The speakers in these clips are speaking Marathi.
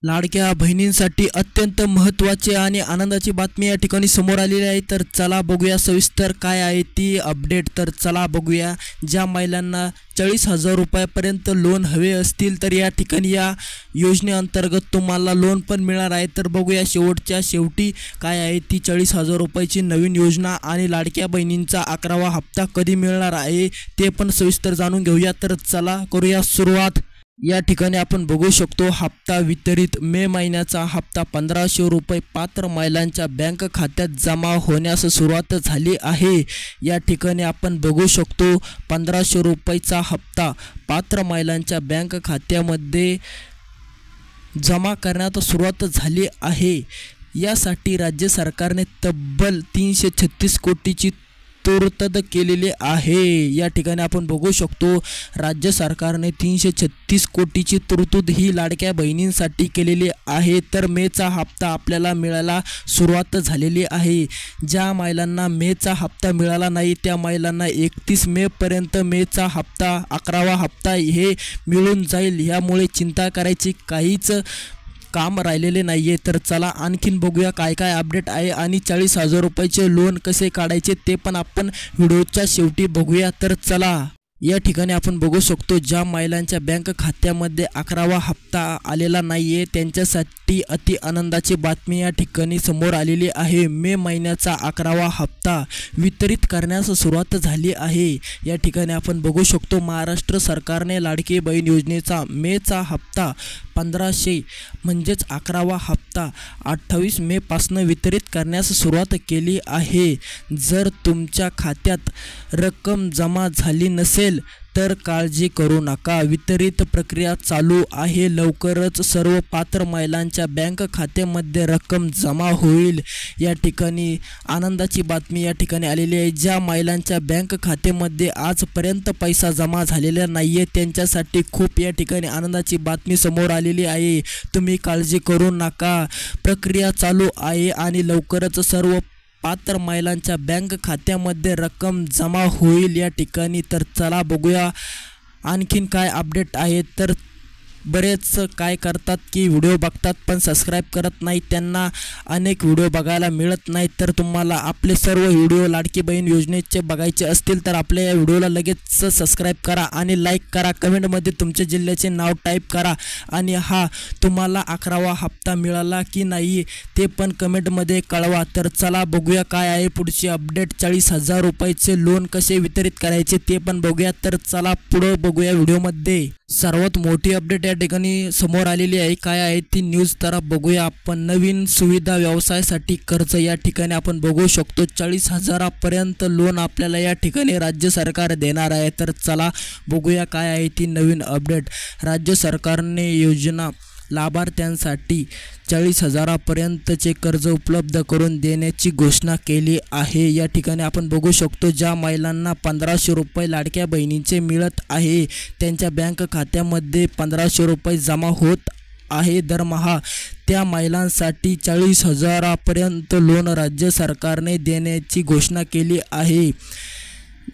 लाडक्या बहिणींसाठी अत्यंत महत्त्वाची आणि आनंदाची बातमी या ठिकाणी समोर आलेली आहे। तर चला बघूया सविस्तर काय आहे ती अपडेट। तर चला बघूया, ज्या महिलांना 40,000 रुपयापर्यंत लोन हवे असतील तर या ठिकाणी या योजनेअंतर्गत तुम्हाला लोन पण मिळणार आहे। तर बघूया शेवटच्या शेवटी काय आहे ती 40,000 रुपयाची नवीन योजना आणि लाडक्या बहिणींचा 11वा हप्ता कधी मिळणार आहे ते पण सविस्तर जाणून घेऊया। तर चला करूया सुरुवात। या ठिकाणी आपण बघू शकतो हप्ता वितरित। मे महिन्याचा हप्ता 1500 रुपये पात्र महिलांच्या बँक खात्यात जमा होण्यास सुरुवात झाली आहे। या ठिकाणी आपण बघू शकतो 1500 रुपयाचा हप्ता पात्र महिलांच्या बँक खात्यामध्ये जमा करण्यात सुरुवात झाली आहे। यासाठी राज्य सरकारने तब्बल 336 कोटीची तरतूद केलेली आहे। या ठिकाणी आपण बघू शकतो राज्य सरकारने 336 कोटीची तरतूद ही लाडक्या बहिणींसाठी केलेली आहे। तर मेचा हप्ता आपल्याला मिळायला सुरुवात झालेली आहे। ज्या महिलांना मेचा हप्ता मिळाला नाही त्या महिलांना 31 मे पर्यंत मेचा हप्ता 11वा हप्ता हे मिळून जाईल। यामुळे चिंता करायची काहीच काम राहिलेले नाहीये। तर चला आणखीन बघूया काय काय अपडेट आहे आणि 40,000 रुपयाचे लोन कसे काढायचे ते पण आपण व्हिडिओच्या शेवटी बघूया। तर चला या ठिकाणी आपण बघू शकतो ज्या महिलांच्या बँक खात्यामध्ये 11वा हप्ता आलेला नाहीये त्यांच्यासाठी अति आनंदाची बातमी या ठिकाणी समोर आलेली आहे। मे महिन्याचा 11वा हप्ता वितरित करण्यास सुरुवात झाली आहे। या ठिकाणी आपण बघू शकतो महाराष्ट्र सरकारने लाडकी बहीण योजनेचा मेचा हप्ता 1500 म्हणजेच 11वा हप्ता 28 मे पासून वितरित करण्यास सुरुवात केली आहे। जर तुमच्या खात्यात रक्कम जमा झाली नसेल तर काळजी करू नका, वितरित प्रक्रिया चालू आहे। लवकरच सर्व पात्र महिलांच्या बँक खात्यामध्ये रक्कम जमा होईल। या ठिकाणी आनंदाची बातमी या ठिकाणी आलेली आहे। ज्या महिलांच्या बँक खात्यामध्ये आजपर्यंत पैसा जमा झालेला नाहीये त्यांच्यासाठी खूप या ठिकाणी आनंदाची बातमी समोर आलेली आहे। तुम्ही काळजी करू नका, प्रक्रिया चालू आहे आणि लवकरच सर्व पात्र महिलांच्या बँक खात्यामध्ये रक्कम जमा होईल या ठिकाणी। तर चला बघूया आणखीन काय अपडेट आहे। तर बरेच काय करतात की व्हिडिओ बघतात पण सबस्क्राइब करत नाही, त्यांना अनेक व्हिडिओ बघायला मिळत नाहीत। तर तुम्हाला आपले सर्व व्हिडिओ लाडकी बहीण योजनेचे बघायचे असतील तर आपल्या या व्हिडिओला लगेच सबस्क्राइब करा आणि लाईक करा, कमेंटमध्ये तुमच्या जिल्ह्याचे नाव टाईप करा आणि तुम्हाला 11वा हप्ता मिळाला की नाही ते पण कमेंटमध्ये कळवा। तर चला बघूया काय आहे पुढची अपडेट। 40,000 रुपयाचे लोन कसे वितरित करायचे ते पण बघूया। तर चला पुढे बघूया व्हिडिओमध्ये। सर्वात मोठी अपडेट या ठिकाणी समोर आलेली आहे, काय आहे ती न्यूज तर बघूया आपण। नवीन सुविधा व्यवसायासाठी कर्ज या ठिकाणी आपण बघू शकतो 40,000 पर्यंत लोन आपल्याला या ठिकाणी राज्य सरकार देणार आहे। तर चला बघूया काय आहे ती नवीन अपडेट। राज्य सरकारने योजना लाभार्थ्यांसाठी 40,000 पर्यंतचे कर्ज उपलब्ध करून देण्याची घोषणा केली आहे। या ठिकाणी आपण बघू शकतो ज्या महिलांना 1500 रुपये लाडक्या बहिणीचे मिळत आहे त्यांच्या बँक खात्यामध्ये 1500 रुपये जमा होत आहे दरमहा, त्या महिलांसाठी 40,000 पर्यंत लोन राज्य सरकारने देण्याची घोषणा केली आहे।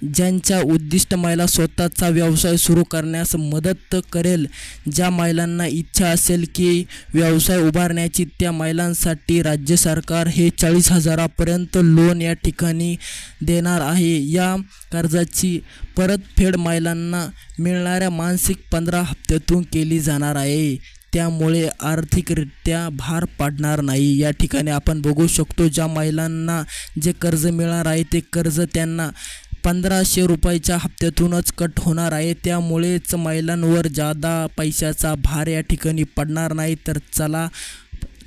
ज्यांच्या उद्दिष्ट महिला स्वतःचा व्यवसाय सुरू करण्यास मदत करेल, ज्या महिलांना इच्छा असेल की व्यवसाय उभारण्याची त्या महिलांसाठी राज्य सरकार हे 40,000 पर्यंत लोन या ठिकाणी देणार आहे। या कर्जाची परतफेड महिलांना मिळणाऱ्या मासिक 15 हप्त्यातून केली जाणार आहे, त्यामुळे आर्थिकरित्या भार पडणार नाही। या ठिकाणी आपण बघू शकतो ज्या महिलांना जे कर्ज मिळणार आहे ते कर्ज त्यांना 1500 रुपयाच्या हप्त्यातूनच कट होणार आहे, त्यामुळेच महिलांवर जादा पैशाचा भार या ठिकाणी पडणार नाही। तर चला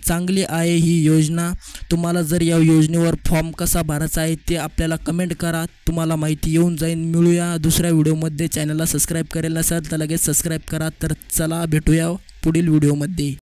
चांगली आहे ही योजना। तुम्हाला जर या योजनेवर फॉर्म कसा भरायचा आहे ते आपल्याला कमेंट करा, तुम्हाला माहिती येऊन जाईल। मिळूया दुसऱ्या व्हिडिओमध्ये। चॅनलला सबस्क्राइब करेल नसेल तर लगेच सबस्क्राइब करा। तर चला भेटूया पुढील व्हिडिओमध्ये।